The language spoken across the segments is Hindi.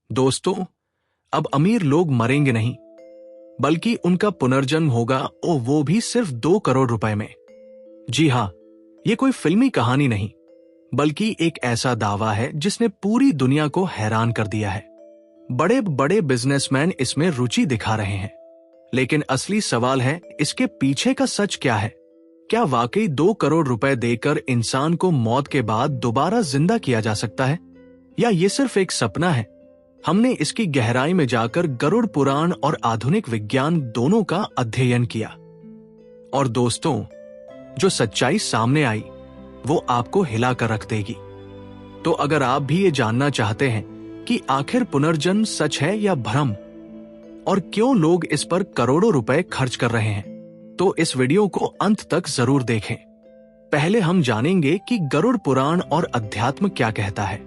दोस्तों, अब अमीर लोग मरेंगे नहीं, बल्कि उनका पुनर्जन्म होगा, और वो भी सिर्फ 2 करोड़ रुपए में। जी हाँ, ये कोई फिल्मी कहानी नहीं, बल्कि एक ऐसा दावा है जिसने पूरी दुनिया को हैरान कर दिया है। बड़े बड़े बिजनेसमैन इसमें रुचि दिखा रहे हैं, लेकिन असली सवाल है, इसके पीछे का सच क्या है? क्या वाकई 2 करोड़ रुपए देकर इंसान को मौत के बाद दोबारा जिंदा किया जा सकता है, या ये सिर्फ एक सपना है? हमने इसकी गहराई में जाकर गरुड़ पुराण और आधुनिक विज्ञान दोनों का अध्ययन किया। और दोस्तों, जो सच्चाई सामने आई वो आपको हिलाकर रख देगी। तो अगर आप भी ये जानना चाहते हैं कि आखिर पुनर्जन्म सच है या भ्रम, और क्यों लोग इस पर करोड़ों रुपए खर्च कर रहे हैं, तो इस वीडियो को अंत तक जरूर देखें। पहले हम जानेंगे कि गरुड़ पुराण और अध्यात्म क्या कहता है।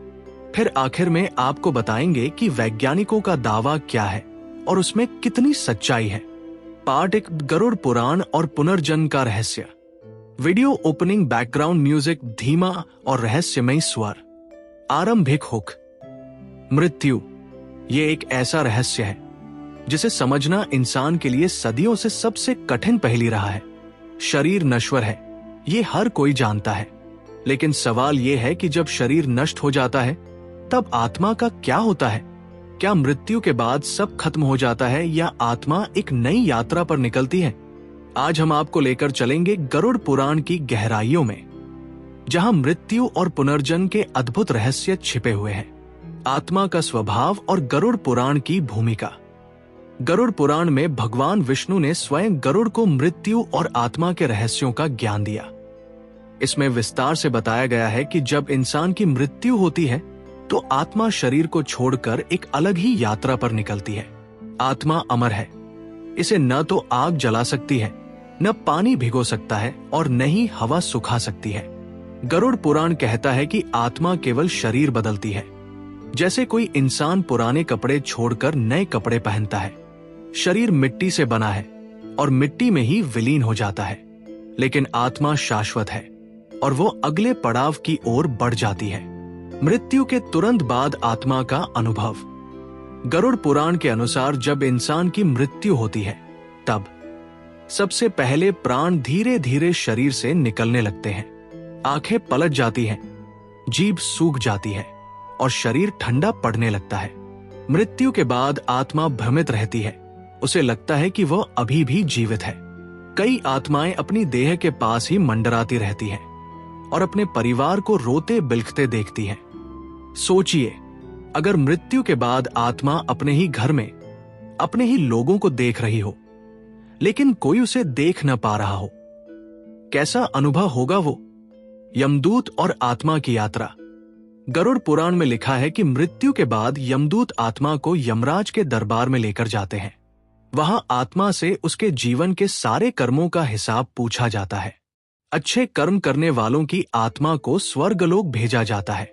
फिर आखिर में आपको बताएंगे कि वैज्ञानिकों का दावा क्या है और उसमें कितनी सच्चाई है। पार्ट 1, गरुड़ पुराण और पुनर्जन्म का रहस्य। वीडियो ओपनिंग बैकग्राउंड म्यूजिक धीमा और रहस्यमयी स्वर। आरंभिक हुक। मृत्यु, ये एक ऐसा रहस्य है जिसे समझना इंसान के लिए सदियों से सबसे कठिन पहेली रहा है। शरीर नश्वर है, ये हर कोई जानता है, लेकिन सवाल ये है कि जब शरीर नष्ट हो जाता है तब आत्मा का क्या होता है? क्या मृत्यु के बाद सब खत्म हो जाता है, या आत्मा एक नई यात्रा पर निकलती है? आज हम आपको लेकर चलेंगे गरुड़ पुराण की गहराइयों में, जहां मृत्यु और पुनर्जन्म के अद्भुत रहस्य छिपे हुए हैं। आत्मा का स्वभाव और गरुड़ पुराण की भूमिका। गरुड़ पुराण में भगवान विष्णु ने स्वयं गरुड़ को मृत्यु और आत्मा के रहस्यों का ज्ञान दिया। इसमें विस्तार से बताया गया है कि जब इंसान की मृत्यु होती है तो आत्मा शरीर को छोड़कर एक अलग ही यात्रा पर निकलती है। आत्मा अमर है, इसे न तो आग जला सकती है, न पानी भिगो सकता है, और न ही हवा सुखा सकती है। गरुड़ पुराण कहता है कि आत्मा केवल शरीर बदलती है, जैसे कोई इंसान पुराने कपड़े छोड़कर नए कपड़े पहनता है। शरीर मिट्टी से बना है और मिट्टी में ही विलीन हो जाता है, लेकिन आत्मा शाश्वत है और वो अगले पड़ाव की ओर बढ़ जाती है। मृत्यु के तुरंत बाद आत्मा का अनुभव। गरुड़ पुराण के अनुसार जब इंसान की मृत्यु होती है तब सबसे पहले प्राण धीरे धीरे शरीर से निकलने लगते हैं। आंखें पलट जाती हैं, जीभ सूख जाती है और शरीर ठंडा पड़ने लगता है। मृत्यु के बाद आत्मा भ्रमित रहती है, उसे लगता है कि वह अभी भी जीवित है। कई आत्माएं अपनी देह के पास ही मंडराती रहती हैं और अपने परिवार को रोते बिलखते देखती हैं। सोचिए, अगर मृत्यु के बाद आत्मा अपने ही घर में अपने ही लोगों को देख रही हो, लेकिन कोई उसे देख न पा रहा हो, कैसा अनुभव होगा वो? यमदूत और आत्मा की यात्रा। गरुड़ पुराण में लिखा है कि मृत्यु के बाद यमदूत आत्मा को यमराज के दरबार में लेकर जाते हैं। वहां आत्मा से उसके जीवन के सारे कर्मों का हिसाब पूछा जाता है। अच्छे कर्म करने वालों की आत्मा को स्वर्गलोक भेजा जाता है,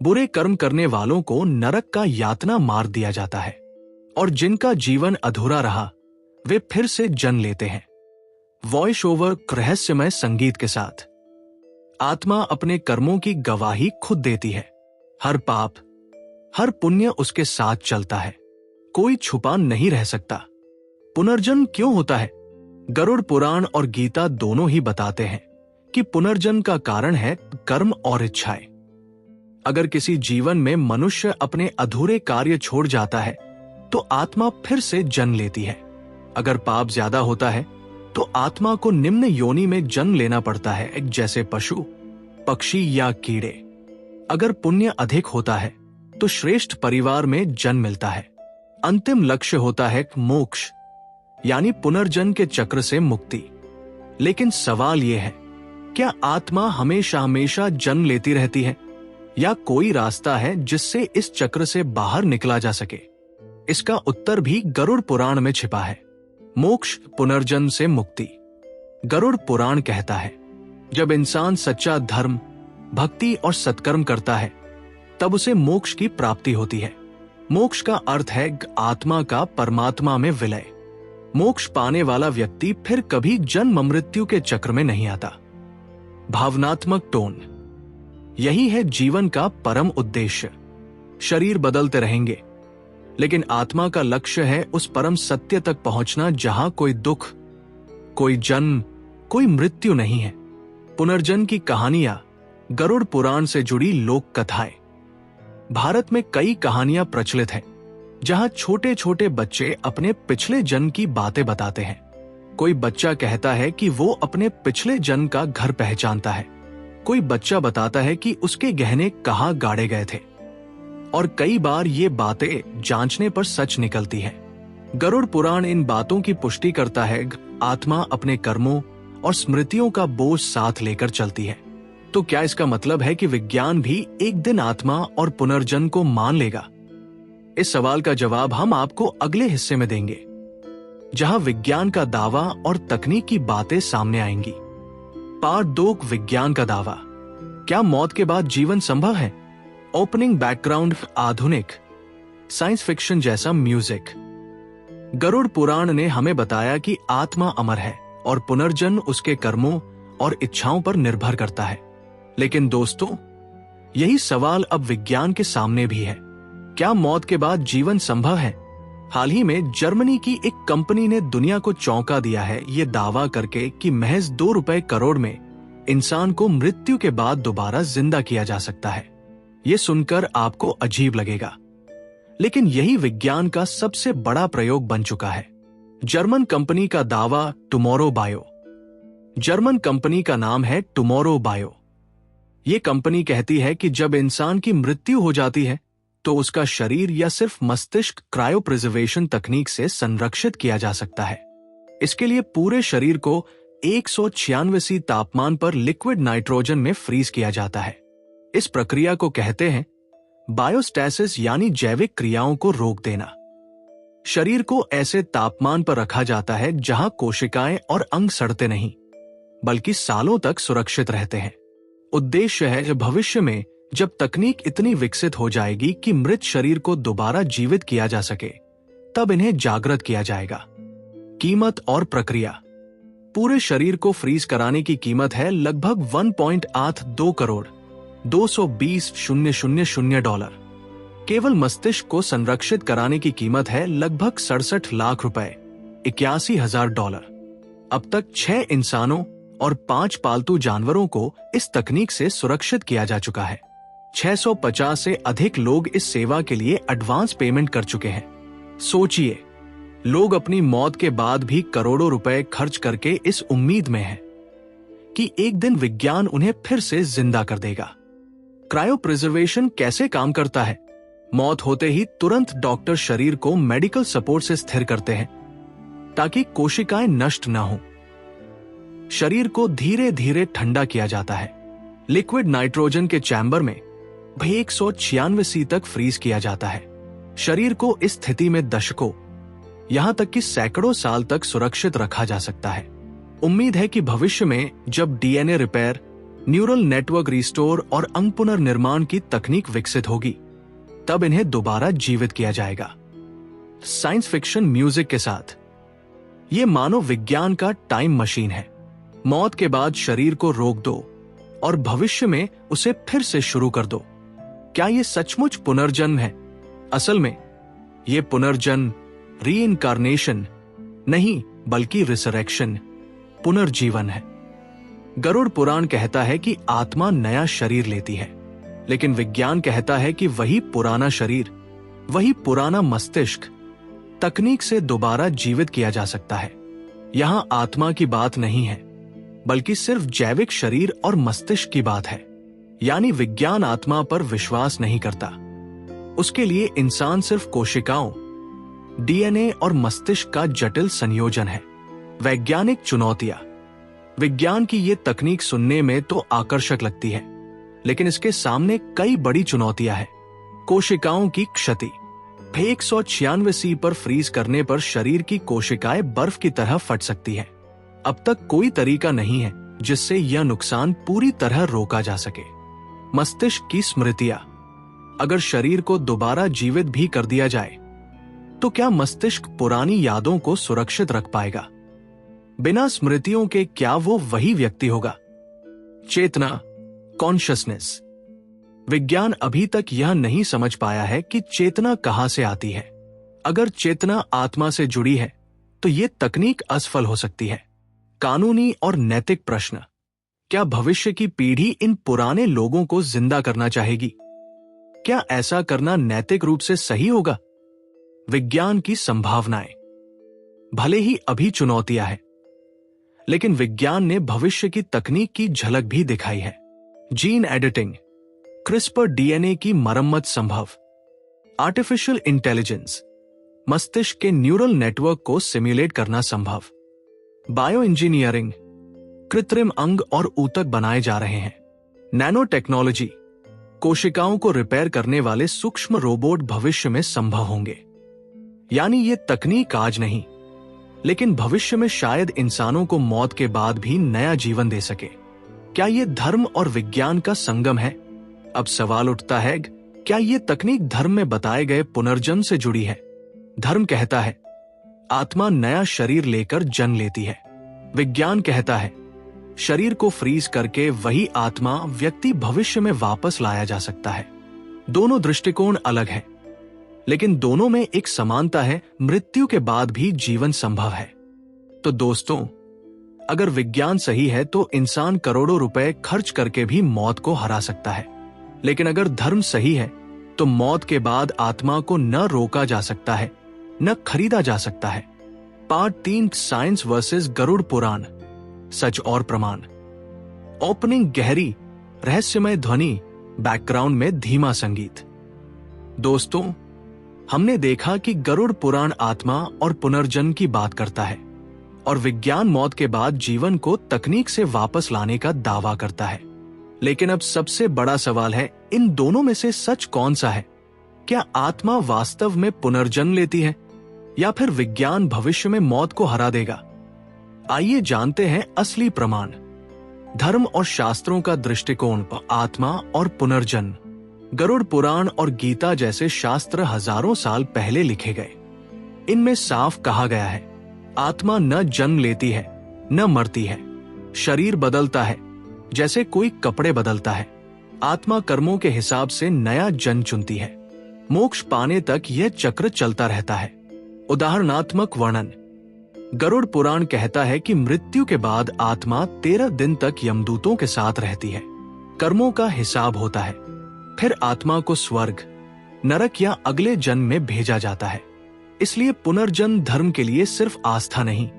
बुरे कर्म करने वालों को नरक का यातना मार दिया जाता है, और जिनका जीवन अधूरा रहा वे फिर से जन्म लेते हैं। वॉइस ओवर रहस्यमय संगीत के साथ। आत्मा अपने कर्मों की गवाही खुद देती है। हर पाप, हर पुण्य उसके साथ चलता है, कोई छुपा नहीं रह सकता। पुनर्जन्म क्यों होता है? गरुड़ पुराण और गीता दोनों ही बताते हैं कि पुनर्जन्म का कारण है कर्म और इच्छाएं। अगर किसी जीवन में मनुष्य अपने अधूरे कार्य छोड़ जाता है तो आत्मा फिर से जन्म लेती है। अगर पाप ज्यादा होता है तो आत्मा को निम्न योनि में जन्म लेना पड़ता है, जैसे पशु, पक्षी या कीड़े। अगर पुण्य अधिक होता है तो श्रेष्ठ परिवार में जन्म मिलता है। अंतिम लक्ष्य होता है मोक्ष, यानी पुनर्जन्म के चक्र से मुक्ति। लेकिन सवाल यह है, क्या आत्मा हमेशा हमेशा जन्म लेती रहती है, या कोई रास्ता है जिससे इस चक्र से बाहर निकला जा सके? इसका उत्तर भी गरुड़ पुराण में छिपा है। मोक्ष, पुनर्जन्म से मुक्ति। गरुड़ पुराण कहता है, जब इंसान सच्चा धर्म, भक्ति और सत्कर्म करता है तब उसे मोक्ष की प्राप्ति होती है। मोक्ष का अर्थ है आत्मा का परमात्मा में विलय। मोक्ष पाने वाला व्यक्ति फिर कभी जन्म मृत्यु के चक्र में नहीं आता। भावनात्मक टोन। यही है जीवन का परम उद्देश्य। शरीर बदलते रहेंगे, लेकिन आत्मा का लक्ष्य है उस परम सत्य तक पहुंचना जहां कोई दुख, कोई जन्म, कोई मृत्यु नहीं है। पुनर्जन्म की कहानियां, गरुड़ पुराण से जुड़ी लोक कथाएं। भारत में कई कहानियां प्रचलित हैं जहां छोटे छोटे बच्चे अपने पिछले जन्म की बातें बताते हैं। कोई बच्चा कहता है कि वो अपने पिछले जन्म का घर पहचानता है, कोई बच्चा बताता है कि उसके गहने कहाँ गाड़े गए थे, और कई बार ये बातें जांचने पर सच निकलती हैं। गरुड़ पुराण इन बातों की पुष्टि करता है। आत्मा अपने कर्मों और स्मृतियों का बोझ साथ लेकर चलती है। तो क्या इसका मतलब है कि विज्ञान भी एक दिन आत्मा और पुनर्जन्म को मान लेगा? इस सवाल का जवाब हम आपको अगले हिस्से में देंगे, जहां विज्ञान का दावा और तकनीक की बातें सामने आएंगी। पार्ट 2, विज्ञान का दावा। क्या मौत के बाद जीवन संभव है? ओपनिंग बैकग्राउंड, आधुनिक साइंस फिक्शन जैसा म्यूजिक। गरुड़ पुराण ने हमें बताया कि आत्मा अमर है और पुनर्जन्म उसके कर्मों और इच्छाओं पर निर्भर करता है। लेकिन दोस्तों, यही सवाल अब विज्ञान के सामने भी है। क्या मौत के बाद जीवन संभव है? हाल ही में जर्मनी की एक कंपनी ने दुनिया को चौंका दिया है, ये दावा करके कि महज 2 रुपए करोड़ में इंसान को मृत्यु के बाद दोबारा जिंदा किया जा सकता है। ये सुनकर आपको अजीब लगेगा, लेकिन यही विज्ञान का सबसे बड़ा प्रयोग बन चुका है। जर्मन कंपनी का दावा, टुमारो बायो। जर्मन कंपनी का नाम है टुमारो बायो। ये कंपनी कहती है कि जब इंसान की मृत्यु हो जाती है तो उसका शरीर या सिर्फ मस्तिष्क क्रायोप्रिजर्वेशन तकनीक से संरक्षित किया जा सकता है। इसके लिए पूरे शरीर को 196 तापमान पर लिक्विड नाइट्रोजन में फ्रीज किया जाता है। इस प्रक्रिया को कहते हैं बायोस्टैसिस, यानी जैविक क्रियाओं को रोक देना। शरीर को ऐसे तापमान पर रखा जाता है जहां कोशिकाएं और अंग सड़ते नहीं, बल्कि सालों तक सुरक्षित रहते हैं। उद्देश्य है कि भविष्य में जब तकनीक इतनी विकसित हो जाएगी कि मृत शरीर को दोबारा जीवित किया जा सके, तब इन्हें जागृत किया जाएगा। कीमत और प्रक्रिया। पूरे शरीर को फ्रीज कराने की कीमत है लगभग 1.82 करोड़ 220,000 डॉलर। केवल मस्तिष्क को संरक्षित कराने की कीमत है लगभग 67 लाख रुपए 81,000 डॉलर। अब तक 6 इंसानों और 5 पालतू जानवरों को इस तकनीक से सुरक्षित किया जा चुका है। 650 से अधिक लोग इस सेवा के लिए एडवांस पेमेंट कर चुके हैं। सोचिए, लोग अपनी मौत के बाद भी करोड़ों रुपए खर्च करके इस उम्मीद में हैं कि एक दिन विज्ञान उन्हें फिर से जिंदा कर देगा। क्रायोप्रिजर्वेशन कैसे काम करता है? मौत होते ही तुरंत डॉक्टर शरीर को मेडिकल सपोर्ट से स्थिर करते हैं ताकि कोशिकाएं नष्ट न हो। शरीर को धीरे धीरे ठंडा किया जाता है। लिक्विड नाइट्रोजन के चैम्बर में 196 तक फ्रीज किया जाता है। शरीर को इस स्थिति में दशकों, यहां तक कि सैकड़ों साल तक सुरक्षित रखा जा सकता है। उम्मीद है कि भविष्य में जब DNA repair, neural network restore और अंग पुनर्निर्माण की तकनीक विकसित होगी, तब इन्हें दोबारा जीवित किया जाएगा। साइंस फिक्शन म्यूजिक के साथ ये मानव विज्ञान का टाइम मशीन है। मौत के बाद शरीर को रोक दो और भविष्य में उसे फिर से शुरू कर दो। क्या ये सचमुच पुनर्जन्म है? असल में ये पुनर्जन्म, रीइंकार्नेशन नहीं, बल्कि रिसरेक्शन, पुनर्जीवन है। गरुड़ पुराण कहता है कि आत्मा नया शरीर लेती है, लेकिन विज्ञान कहता है कि वही पुराना शरीर, वही पुराना मस्तिष्क तकनीक से दोबारा जीवित किया जा सकता है। यहां आत्मा की बात नहीं है, बल्कि सिर्फ जैविक शरीर और मस्तिष्क की बात है। यानी विज्ञान आत्मा पर विश्वास नहीं करता। उसके लिए इंसान सिर्फ कोशिकाओं, डीएनए और मस्तिष्क का जटिल संयोजन है। वैज्ञानिक चुनौतियां। विज्ञान की ये तकनीक सुनने में तो आकर्षक लगती है, लेकिन इसके सामने कई बड़ी चुनौतियां हैं। कोशिकाओं की क्षति। 196 पर फ्रीज करने पर शरीर की कोशिकाएं बर्फ की तरह फट सकती हैं। अब तक कोई तरीका नहीं है जिससे यह नुकसान पूरी तरह रोका जा सके। मस्तिष्क की स्मृतियां। अगर शरीर को दोबारा जीवित भी कर दिया जाए, तो क्या मस्तिष्क पुरानी यादों को सुरक्षित रख पाएगा? बिना स्मृतियों के क्या वो वही व्यक्ति होगा? चेतना, कॉन्शियसनेस। विज्ञान अभी तक यह नहीं समझ पाया है कि चेतना कहां से आती है। अगर चेतना आत्मा से जुड़ी है तो ये तकनीक असफल हो सकती है। कानूनी और नैतिक प्रश्न। क्या भविष्य की पीढ़ी इन पुराने लोगों को जिंदा करना चाहेगी? क्या ऐसा करना नैतिक रूप से सही होगा? विज्ञान की संभावनाएं। भले ही अभी चुनौतियां हैं, लेकिन विज्ञान ने भविष्य की तकनीक की झलक भी दिखाई है। जीन एडिटिंग, क्रिस्पर डीएनए की मरम्मत संभव, आर्टिफिशियल इंटेलिजेंस, मस्तिष्क के न्यूरल नेटवर्क को सिम्युलेट करना संभव, बायो इंजीनियरिंग, कृत्रिम अंग और ऊतक बनाए जा रहे हैं, नैनो टेक्नोलॉजी, कोशिकाओं को रिपेयर करने वाले सूक्ष्म रोबोट भविष्य में संभव होंगे। यानी ये तकनीक आज नहीं, लेकिन भविष्य में शायद इंसानों को मौत के बाद भी नया जीवन दे सके। क्या ये धर्म और विज्ञान का संगम है? अब सवाल उठता है, क्या ये तकनीक धर्म में बताए गए पुनर्जन्म से जुड़ी है? धर्म कहता है आत्मा नया शरीर लेकर जन्म लेती है। विज्ञान कहता है शरीर को फ्रीज करके वही आत्मा व्यक्ति भविष्य में वापस लाया जा सकता है। दोनों दृष्टिकोण अलग हैं, लेकिन दोनों में एक समानता है, मृत्यु के बाद भी जीवन संभव है। तो दोस्तों, अगर विज्ञान सही है तो इंसान करोड़ों रुपए खर्च करके भी मौत को हरा सकता है। लेकिन अगर धर्म सही है तो मौत के बाद आत्मा को न रोका जा सकता है, न खरीदा जा सकता है। Part 3, science versus Garuda Purana, सच और प्रमाण। ओपनिंग गहरी रहस्यमय ध्वनि, बैकग्राउंड में धीमा संगीत। दोस्तों, हमने देखा कि गरुड़ पुराण आत्मा और पुनर्जन्म की बात करता है और विज्ञान मौत के बाद जीवन को तकनीक से वापस लाने का दावा करता है। लेकिन अब सबसे बड़ा सवाल है, इन दोनों में से सच कौन सा है? क्या आत्मा वास्तव में पुनर्जन्म लेती है या फिर विज्ञान भविष्य में मौत को हरा देगा? आइए जानते हैं असली प्रमाण। धर्म और शास्त्रों का दृष्टिकोण पर आत्मा और पुनर्जन्म। गरुड़ पुराण और गीता जैसे शास्त्र हजारों साल पहले लिखे गए। इनमें साफ कहा गया है आत्मा न जन्म लेती है न मरती है। शरीर बदलता है जैसे कोई कपड़े बदलता है। आत्मा कर्मों के हिसाब से नया जन्म चुनती है। मोक्ष पाने तक यह चक्र चलता रहता है। उदाहरणात्मक वर्णन। गरुड़ पुराण कहता है कि मृत्यु के बाद आत्मा 13 दिन तक यमदूतों के साथ रहती है। कर्मों का हिसाब होता है, फिर आत्मा को स्वर्ग, नरक या अगले जन्म में भेजा जाता है। इसलिए पुनर्जन्म धर्म के लिए सिर्फ आस्था नहीं,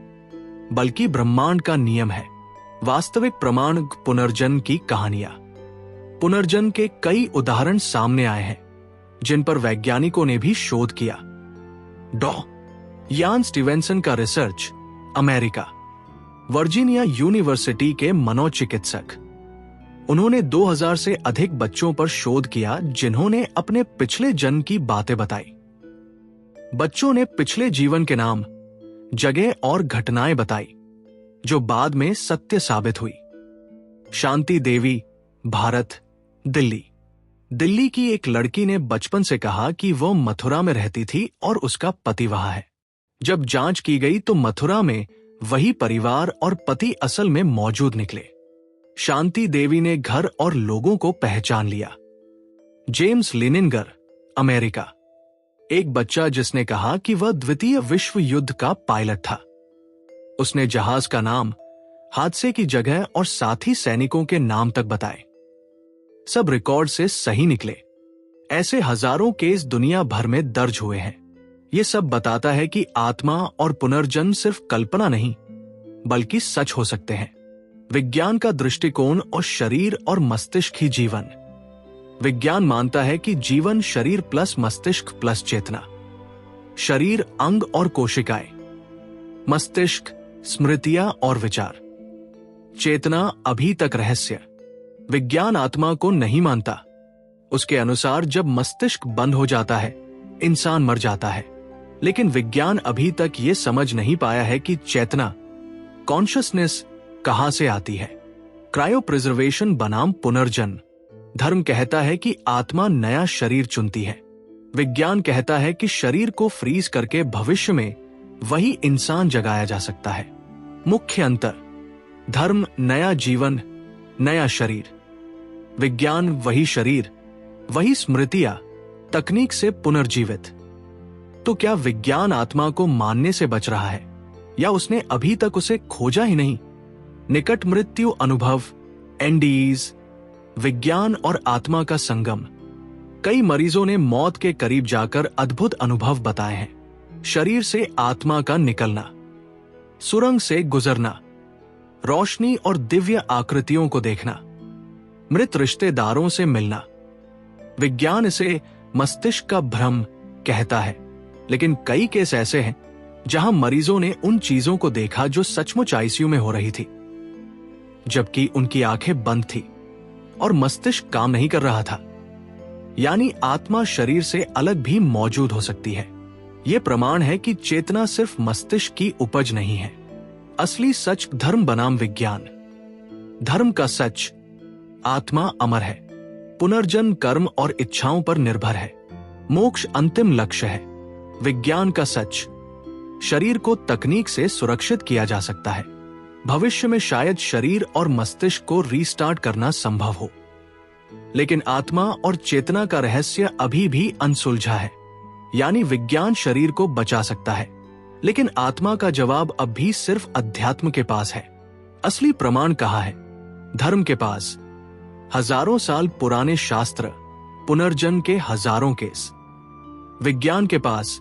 बल्कि ब्रह्मांड का नियम है। वास्तविक प्रमाण पुनर्जन्म की कहानियां। पुनर्जन्म के कई उदाहरण सामने आए हैं, जिन पर वैज्ञानिकों ने भी शोध किया। डॉ. यान स्टीवेंसन का रिसर्च, अमेरिका, वर्जीनिया यूनिवर्सिटी के मनोचिकित्सक। उन्होंने 2000 से अधिक बच्चों पर शोध किया जिन्होंने अपने पिछले जन्म की बातें बताई। बच्चों ने पिछले जीवन के नाम, जगह और घटनाएं बताई जो बाद में सत्य साबित हुई। शांति देवी, भारत, दिल्ली। दिल्ली की एक लड़की ने बचपन से कहा कि वो मथुरा में रहती थी और उसका पति वहां है। जब जांच की गई तो मथुरा में वही परिवार और पति असल में मौजूद निकले। शांति देवी ने घर और लोगों को पहचान लिया। James Leininger, America. एक बच्चा जिसने कहा कि वह द्वितीय विश्व युद्ध का पायलट था। उसने जहाज का नाम, हादसे की जगह और साथी सैनिकों के नाम तक बताए। सब रिकॉर्ड से सही निकले। ऐसे हजारों केस दुनिया भर में दर्ज हुए हैं। यह सब बताता है कि आत्मा और पुनर्जन्म सिर्फ कल्पना नहीं, बल्कि सच हो सकते हैं। विज्ञान का दृष्टिकोण और शरीर और मस्तिष्क ही जीवन। विज्ञान मानता है कि जीवन शरीर प्लस मस्तिष्क प्लस चेतना। शरीर अंग और कोशिकाएं, मस्तिष्क स्मृतियां और विचार, चेतना अभी तक रहस्य। विज्ञान आत्मा को नहीं मानता। उसके अनुसार जब मस्तिष्क बंद हो जाता है, इंसान मर जाता है। लेकिन विज्ञान अभी तक ये समझ नहीं पाया है कि चेतना, कॉन्शियसनेस कहां से आती है। क्रायोप्रिजर्वेशन बनाम पुनर्जन्म। धर्म कहता है कि आत्मा नया शरीर चुनती है। विज्ञान कहता है कि शरीर को फ्रीज करके भविष्य में वही इंसान जगाया जा सकता है। मुख्य अंतर, धर्म नया जीवन, नया शरीर। विज्ञान वही शरीर, वही स्मृतियां, तकनीक से पुनर्जीवित। तो क्या विज्ञान आत्मा को मानने से बच रहा है या उसने अभी तक उसे खोजा ही नहीं? निकट मृत्यु अनुभव, एनडीज, विज्ञान और आत्मा का संगम। कई मरीजों ने मौत के करीब जाकर अद्भुत अनुभव बताए हैं। शरीर से आत्मा का निकलना, सुरंग से गुजरना, रोशनी और दिव्य आकृतियों को देखना, मृत रिश्तेदारों से मिलना। विज्ञान इसे मस्तिष्क का भ्रम कहता है, लेकिन कई केस ऐसे हैं जहां मरीजों ने उन चीजों को देखा जो सचमुच आईसीयू में हो रही थी, जबकि उनकी आंखें बंद थी और मस्तिष्क काम नहीं कर रहा था। यानी आत्मा शरीर से अलग भी मौजूद हो सकती है। यह प्रमाण है कि चेतना सिर्फ मस्तिष्क की उपज नहीं है। असली सच धर्म बनाम विज्ञान। धर्म का सच, आत्मा अमर है, पुनर्जन्म कर्म और इच्छाओं पर निर्भर है, मोक्ष अंतिम लक्ष्य है। विज्ञान का सच, शरीर को तकनीक से सुरक्षित किया जा सकता है, भविष्य में शायद शरीर और मस्तिष्क को रीस्टार्ट करना संभव हो। लेकिन आत्मा और चेतना का रहस्य अभी भी अनसुलझा है। यानी विज्ञान शरीर को बचा सकता है, लेकिन आत्मा का जवाब अब भी सिर्फ अध्यात्म के पास है। असली प्रमाण कहाँ है? धर्म के पास। हजारों साल पुराने शास्त्र, पुनर्जन्म के हजारों केस। विज्ञान के पास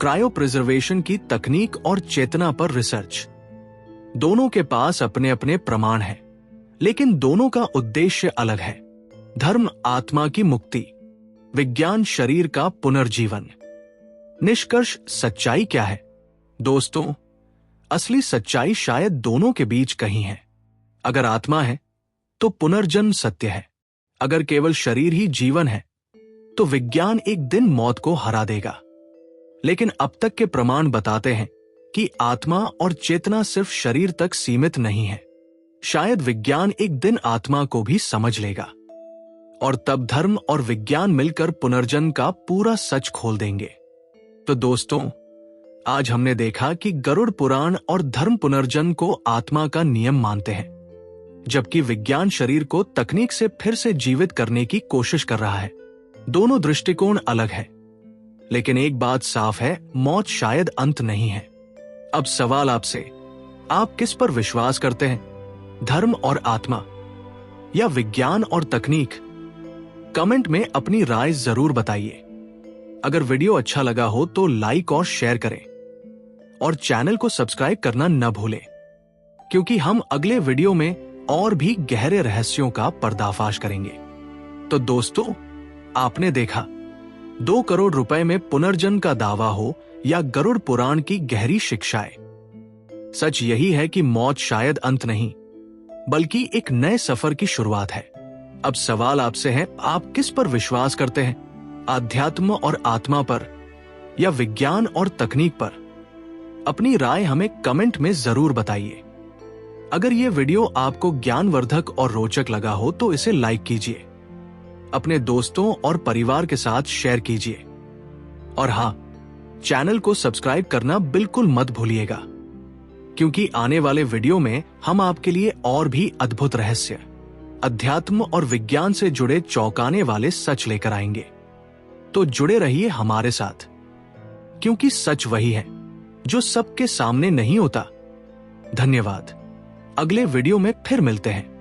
क्रायो प्रिजर्वेशन की तकनीक और चेतना पर रिसर्च। दोनों के पास अपने अपने प्रमाण हैं, लेकिन दोनों का उद्देश्य अलग है। धर्म आत्मा की मुक्ति, विज्ञान शरीर का पुनर्जीवन। निष्कर्ष, सच्चाई क्या है? दोस्तों, असली सच्चाई शायद दोनों के बीच कहीं है। अगर आत्मा है तो पुनर्जन्म सत्य है। अगर केवल शरीर ही जीवन है तो विज्ञान एक दिन मौत को हरा देगा। लेकिन अब तक के प्रमाण बताते हैं कि आत्मा और चेतना सिर्फ शरीर तक सीमित नहीं है। शायद विज्ञान एक दिन आत्मा को भी समझ लेगा और तब धर्म और विज्ञान मिलकर पुनर्जन्म का पूरा सच खोल देंगे। तो दोस्तों, आज हमने देखा कि गरुड़ पुराण और धर्म पुनर्जन्म को आत्मा का नियम मानते हैं, जबकि विज्ञान शरीर को तकनीक से फिर से जीवित करने की कोशिश कर रहा है। दोनों दृष्टिकोण अलग है, लेकिन एक बात साफ है, मौत शायद अंत नहीं है। अब सवाल आपसे, आप किस पर विश्वास करते हैं? धर्म और आत्मा या विज्ञान और तकनीक? कमेंट में अपनी राय जरूर बताइए। अगर वीडियो अच्छा लगा हो तो लाइक और शेयर करें और चैनल को सब्सक्राइब करना न भूलें, क्योंकि हम अगले वीडियो में और भी गहरे रहस्यों का पर्दाफाश करेंगे। तो दोस्तों, आपने देखा 2 करोड़ रुपए में पुनर्जन्म का दावा हो या गरुड़ पुराण की गहरी शिक्षाएं। सच यही है कि मौत शायद अंत नहीं, बल्कि एक नए सफर की शुरुआत है। अब सवाल आपसे है, आप किस पर विश्वास करते हैं? आध्यात्म और आत्मा पर या विज्ञान और तकनीक पर? अपनी राय हमें कमेंट में जरूर बताइए। अगर ये वीडियो आपको ज्ञानवर्धक और रोचक लगा हो तो इसे लाइक कीजिए, अपने दोस्तों और परिवार के साथ शेयर कीजिए और हाँ, चैनल को सब्सक्राइब करना बिल्कुल मत भूलिएगा, क्योंकि आने वाले वीडियो में हम आपके लिए और भी अद्भुत रहस्य, अध्यात्म और विज्ञान से जुड़े चौंकाने वाले सच लेकर आएंगे। तो जुड़े रहिए हमारे साथ, क्योंकि सच वही है जो सबके सामने नहीं होता। धन्यवाद। अगले वीडियो में फिर मिलते हैं।